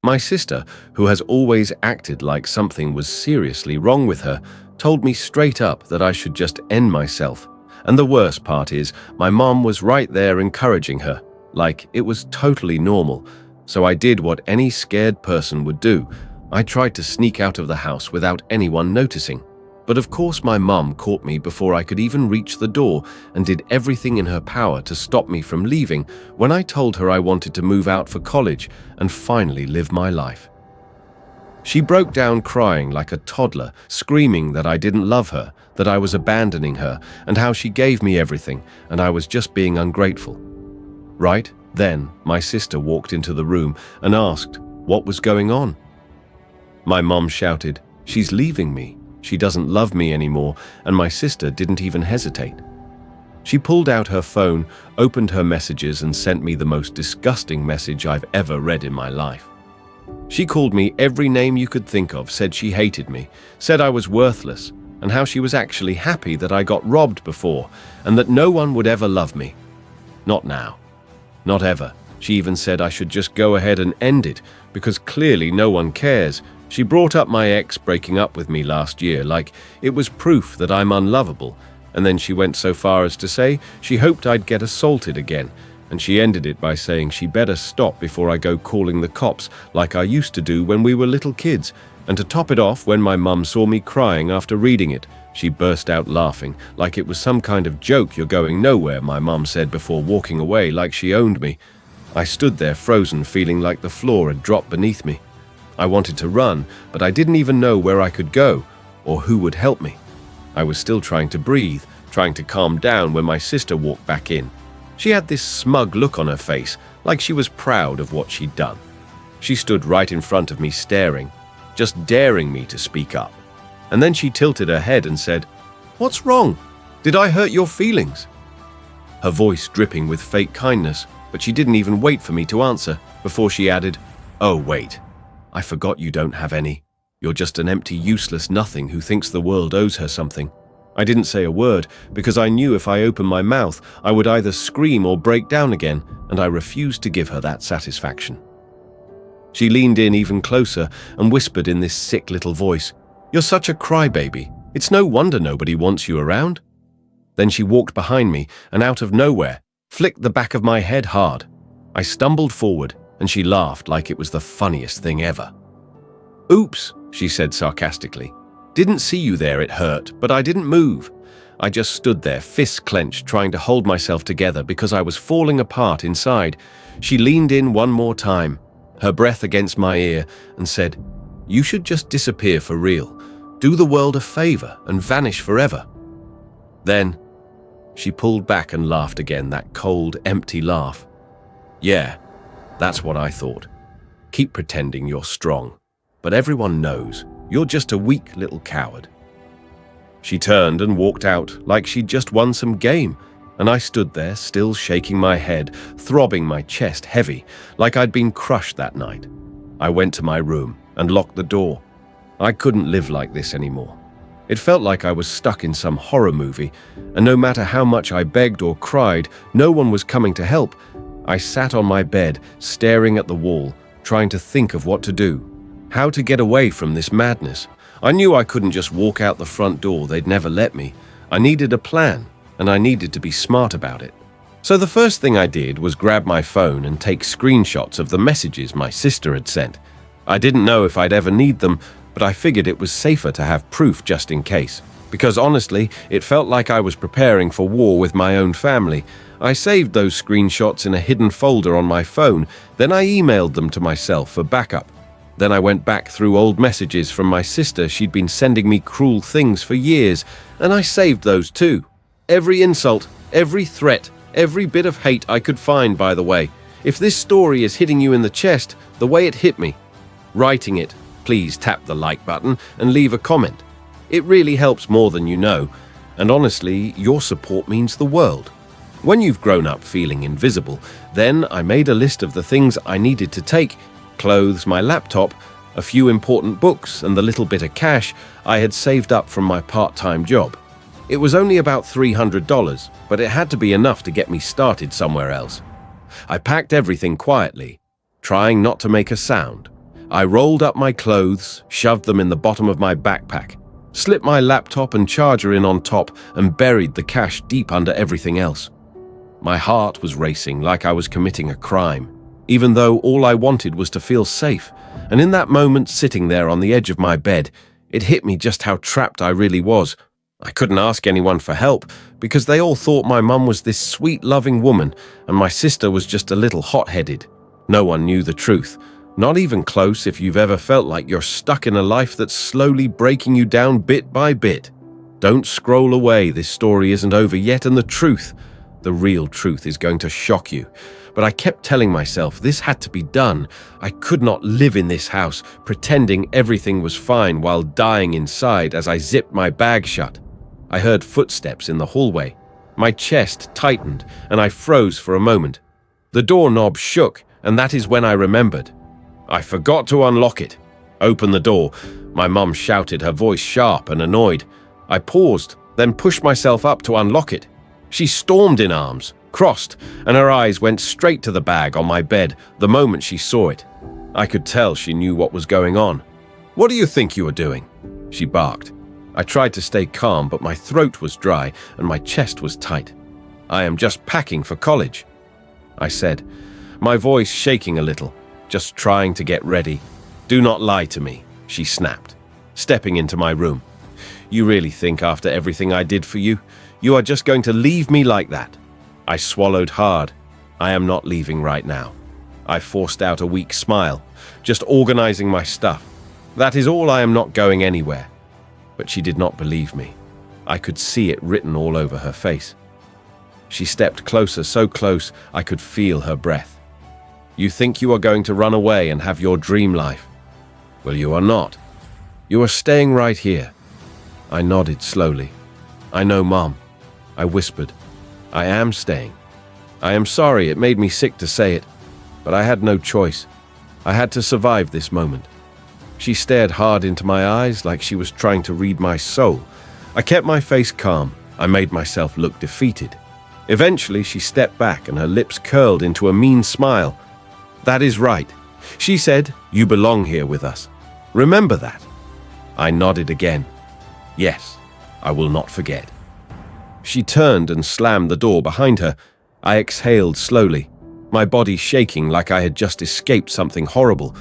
My sister, who has always acted like something was seriously wrong with her, told me straight up that I should just end myself. And the worst part is, my mom was right there encouraging her, like it was totally normal. So I did what any scared person would do. I tried to sneak out of the house without anyone noticing. But of course my mom caught me before I could even reach the door and did everything in her power to stop me from leaving when I told her I wanted to move out for college and finally live my life. She broke down crying like a toddler, screaming that I didn't love her, that I was abandoning her, and how she gave me everything and I was just being ungrateful. Right then, my sister walked into the room and asked what was going on. My mom shouted, "She's leaving me. She doesn't love me anymore," and my sister didn't even hesitate. She pulled out her phone, opened her messages, and sent me the most disgusting message I've ever read in my life. She called me every name you could think of, said she hated me, said I was worthless, and how she was actually happy that I got robbed before, and that no one would ever love me. Not now. Not ever. She even said I should just go ahead and end it, because clearly no one cares. She brought up my ex breaking up with me last year, like it was proof that I'm unlovable, and then she went so far as to say she hoped I'd get assaulted again, and she ended it by saying she better stop before I go calling the cops like I used to do when we were little kids. And to top it off, when my mum saw me crying after reading it, she burst out laughing, like it was some kind of joke. "You're going nowhere," my mum said before walking away like she owned me. I stood there frozen, feeling like the floor had dropped beneath me. I wanted to run, but I didn't even know where I could go or who would help me. I was still trying to breathe, trying to calm down when my sister walked back in. She had this smug look on her face, like she was proud of what she'd done. She stood right in front of me staring, just daring me to speak up. And then she tilted her head and said, "What's wrong? Did I hurt your feelings?" Her voice dripping with fake kindness, but she didn't even wait for me to answer before she added, "Oh, wait. I forgot you don't have any. You're just an empty, useless nothing who thinks the world owes her something." I didn't say a word because I knew if I opened my mouth, I would either scream or break down again, and I refused to give her that satisfaction. She leaned in even closer and whispered in this sick little voice, "You're such a crybaby. It's no wonder nobody wants you around." Then she walked behind me and out of nowhere, flicked the back of my head hard. I stumbled forward and she laughed like it was the funniest thing ever. "Oops," she said sarcastically. "Didn't see you there, it hurt, but I didn't move." I just stood there, fists clenched, trying to hold myself together because I was falling apart inside. She leaned in one more time, her breath against my ear, and said, "You should just disappear for real. Do the world a favor and vanish forever." Then she pulled back and laughed again, that cold, empty laugh. "Yeah, that's what I thought. Keep pretending you're strong, but everyone knows you're just a weak little coward." She turned and walked out like she'd just won some game, and I stood there, still shaking my head, throbbing my chest heavy, like I'd been crushed that night. I went to my room and locked the door. I couldn't live like this anymore. It felt like I was stuck in some horror movie, and no matter how much I begged or cried, no one was coming to help. I sat on my bed, staring at the wall, trying to think of what to do, how to get away from this madness. I knew I couldn't just walk out the front door, they'd never let me. I needed a plan, and I needed to be smart about it. So the first thing I did was grab my phone and take screenshots of the messages my sister had sent. I didn't know if I'd ever need them, but I figured it was safer to have proof just in case. Because honestly, it felt like I was preparing for war with my own family. I saved those screenshots in a hidden folder on my phone, then I emailed them to myself for backup. Then I went back through old messages from my sister. She'd been sending me cruel things for years, and I saved those too. Every insult, every threat, every bit of hate I could find, by the way. If this story is hitting you in the chest, the way it hit me, writing it, please tap the like button and leave a comment. It really helps more than you know, and honestly, your support means the world. When you've grown up feeling invisible, then I made a list of the things I needed to take: clothes, my laptop, a few important books, and the little bit of cash I had saved up from my part-time job. It was only about $300, but it had to be enough to get me started somewhere else. I packed everything quietly, trying not to make a sound, I rolled up my clothes, shoved them in the bottom of my backpack, slipped my laptop and charger in on top, and buried the cash deep under everything else. My heart was racing like I was committing a crime, even though all I wanted was to feel safe. And in that moment, sitting there on the edge of my bed, it hit me just how trapped I really was. I couldn't ask anyone for help because they all thought my mum was this sweet, loving woman and my sister was just a little hot-headed. No one knew the truth. Not even close if you've ever felt like you're stuck in a life that's slowly breaking you down bit by bit. Don't scroll away, this story isn't over yet, and the real truth is going to shock you. But I kept telling myself this had to be done. I could not live in this house, pretending everything was fine while dying inside as I zipped my bag shut. I heard footsteps in the hallway. My chest tightened, and I froze for a moment. The doorknob shook, and that is when I remembered. I forgot to unlock it. Open the door. My mum shouted, her voice sharp and annoyed. I paused, then pushed myself up to unlock it. She stormed in arms, crossed, and her eyes went straight to the bag on my bed the moment she saw it. I could tell she knew what was going on. "What do you think you are doing?" she barked. I tried to stay calm, but my throat was dry and my chest was tight. "I am just packing for college," I said, my voice shaking a little, just trying to get ready. "Do not lie to me," she snapped, stepping into my room. "You really think after everything I did for you, you are just going to leave me like that?" I swallowed hard. "I am not leaving right now." I forced out a weak smile, just organizing my stuff. "That is all, I am not going anywhere." But she did not believe me. I could see it written all over her face. She stepped closer, so close I could feel her breath. "You think you are going to run away and have your dream life? Well, you are not. You are staying right here." I nodded slowly. "I know, Mom," I whispered. "I am staying. I am sorry, it made me sick to say it, but I had no choice. I had to survive this moment." She stared hard into my eyes like she was trying to read my soul. I kept my face calm. I made myself look defeated. Eventually, she stepped back and her lips curled into a mean smile. "That is right," she said. "You belong here with us. Remember that." I nodded again. "Yes, I will not forget." She turned and slammed the door behind her. I exhaled slowly, my body shaking like I had just escaped something horrible.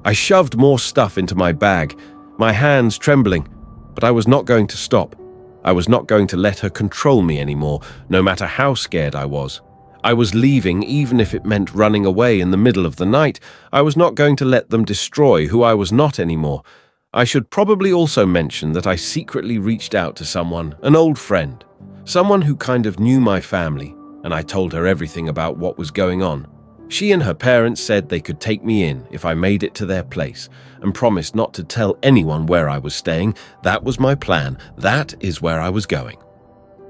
I shoved more stuff into my bag, my hands trembling, but I was not going to stop. I was not going to let her control me anymore, no matter how scared I was. I was leaving even if it meant running away in the middle of the night. I was not going to let them destroy who I was not anymore. I should probably also mention that I secretly reached out to someone, an old friend, someone who kind of knew my family, and I told her everything about what was going on. She and her parents said they could take me in if I made it to their place and promised not to tell anyone where I was staying. That was my plan. That is where I was going.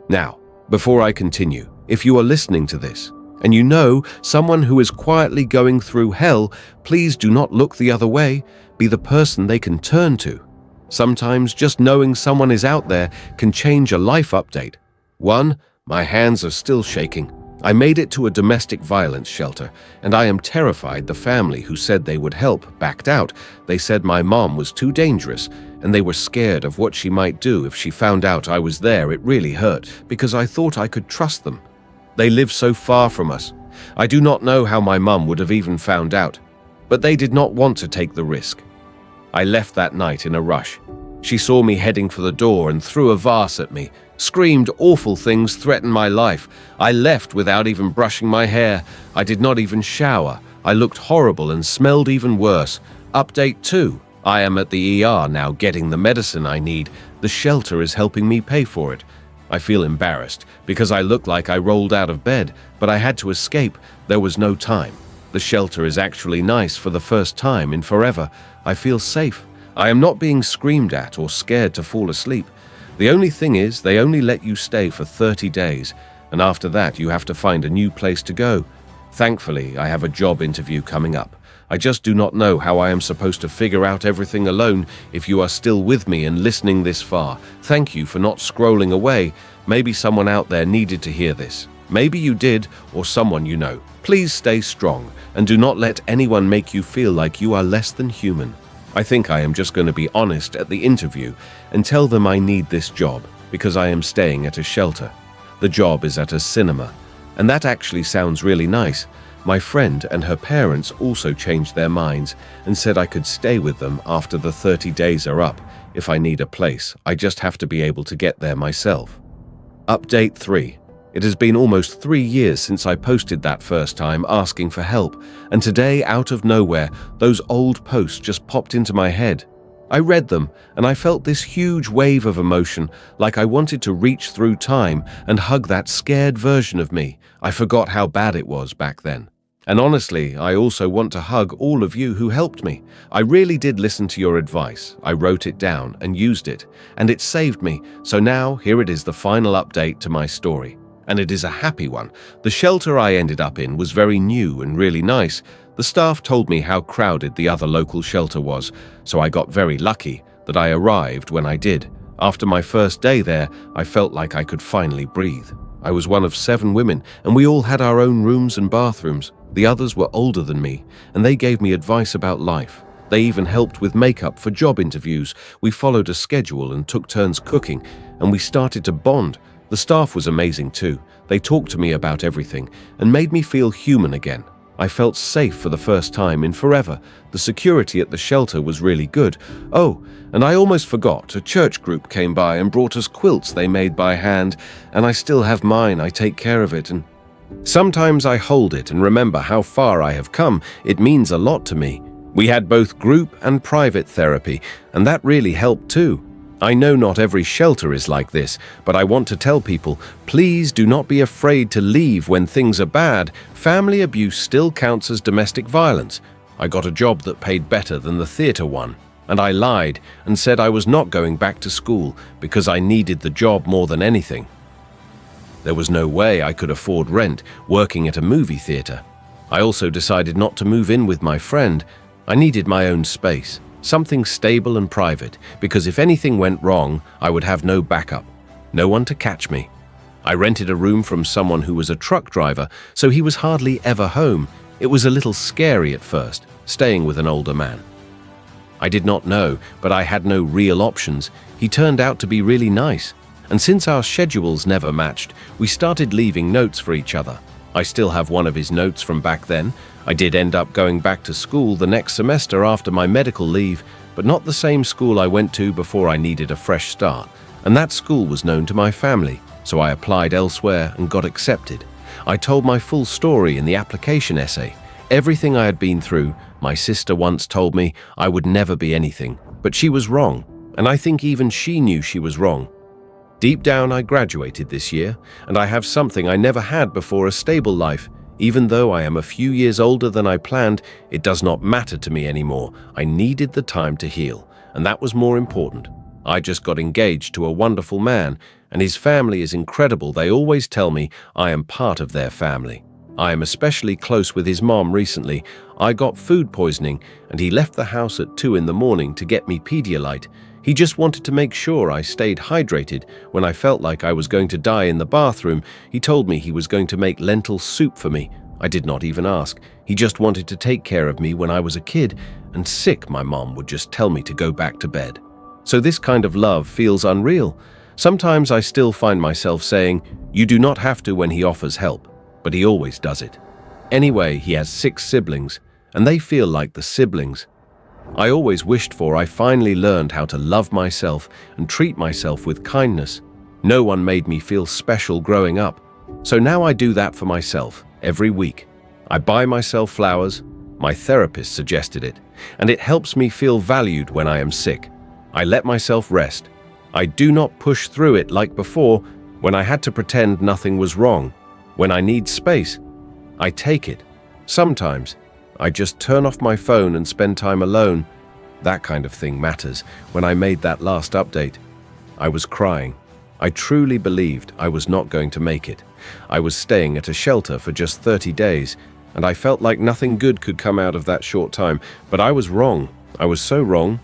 Now, before I continue, if you are listening to this and you know someone who is quietly going through hell, please do not look the other way. Be the person they can turn to. Sometimes just knowing someone is out there can change a life update. 1. My hands are still shaking. I made it to a domestic violence shelter, and I am terrified the family who said they would help backed out. They said my mom was too dangerous, and they were scared of what she might do if she found out I was there. It really hurt, because I thought I could trust them. They live so far from us. I do not know how my mum would have even found out, but they did not want to take the risk. I left that night in a rush. She saw me heading for the door and threw a vase at me, screamed awful things, threatened my life. I left without even brushing my hair. I did not even shower. I looked horrible and smelled even worse. Update 2. I am at the ER now getting the medicine I need. The shelter is helping me pay for it. I feel embarrassed because I look like I rolled out of bed, but I had to escape. There was no time. The shelter is actually nice for the first time in forever. I feel safe. I am not being screamed at or scared to fall asleep. The only thing is, they only let you stay for 30 days, and after that you have to find a new place to go. Thankfully, I have a job interview coming up. I just do not know how I am supposed to figure out everything alone. If you are still with me and listening this far, thank you for not scrolling away. Maybe someone out there needed to hear this. Maybe you did, or someone you know. Please stay strong, and do not let anyone make you feel like you are less than human. I think I am just going to be honest at the interview and tell them I need this job because I am staying at a shelter. The job is at a cinema, and that actually sounds really nice. My friend and her parents also changed their minds and said I could stay with them after the 30 days are up. If I need a place, I just have to be able to get there myself. Update 3. It has been almost 3 years since I posted that first time asking for help, and today, out of nowhere, those old posts just popped into my head. I read them, and I felt this huge wave of emotion, like I wanted to reach through time and hug that scared version of me. I forgot how bad it was back then. And honestly, I also want to hug all of you who helped me. I really did listen to your advice. I wrote it down and used it, and it saved me. So now, here it is, the final update to my story. And it is a happy one. The shelter I ended up in was very new and really nice. The staff told me how crowded the other local shelter was, so I got very lucky that I arrived when I did. After my first day there, I felt like I could finally breathe. I was one of 7 women, and we all had our own rooms and bathrooms. The others were older than me, and they gave me advice about life. They even helped with makeup for job interviews. We followed a schedule and took turns cooking, and we started to bond. The staff was amazing too. They talked to me about everything and made me feel human again. I felt safe for the first time in forever. The security at the shelter was really good. Oh, and I almost forgot, a church group came by and brought us quilts they made by hand, and I still have mine. I take care of it, and sometimes I hold it and remember how far I have come. It means a lot to me. We had both group and private therapy, and that really helped too. I know not every shelter is like this, but I want to tell people, please do not be afraid to leave when things are bad. Family abuse still counts as domestic violence. I got a job that paid better than the theater one, and I lied and said I was not going back to school because I needed the job more than anything. There was no way I could afford rent working at a movie theater. I also decided not to move in with my friend. I needed my own space. Something stable and private, because if anything went wrong, I would have no backup, no one to catch me. I rented a room from someone who was a truck driver, so he was hardly ever home. It was a little scary at first, staying with an older man. I did not know, but I had no real options. He turned out to be really nice, and since our schedules never matched, we started leaving notes for each other. I still have one of his notes from back then. I did end up going back to school the next semester after my medical leave, but not the same school I went to before I needed a fresh start. And that school was known to my family, so I applied elsewhere and got accepted. I told my full story in the application essay. Everything I had been through. My sister once told me I would never be anything, but she was wrong, and I think even she knew she was wrong. Deep down, I graduated this year, and I have something I never had before, a stable life. Even though I am a few years older than I planned, it does not matter to me anymore. I needed the time to heal, and that was more important. I just got engaged to a wonderful man, and his family is incredible. They always tell me I am part of their family. I am especially close with his mom recently. I got food poisoning, and he left the house at 2 in the morning to get me Pedialyte. He just wanted to make sure I stayed hydrated. When I felt like I was going to die in the bathroom, he told me he was going to make lentil soup for me. I did not even ask. He just wanted to take care of me when I was a kid, and sick, my mom would just tell me to go back to bed. So this kind of love feels unreal. Sometimes I still find myself saying, "You do not have to," when he offers help, but he always does it. Anyway, he has 6 siblings, and they feel like the siblings I always wished for. I finally learned how to love myself and treat myself with kindness. No one made me feel special growing up, so now I do that for myself every week. I buy myself flowers. My therapist suggested it, and it helps me feel valued when I am sick. I let myself rest. I do not push through it like before, when I had to pretend nothing was wrong. When I need space, I take it. Sometimes I just turn off my phone and spend time alone. That kind of thing matters. When I made that last update, I was crying. I truly believed I was not going to make it. I was staying at a shelter for just 30 days, and I felt like nothing good could come out of that short time. But I was wrong. I was so wrong.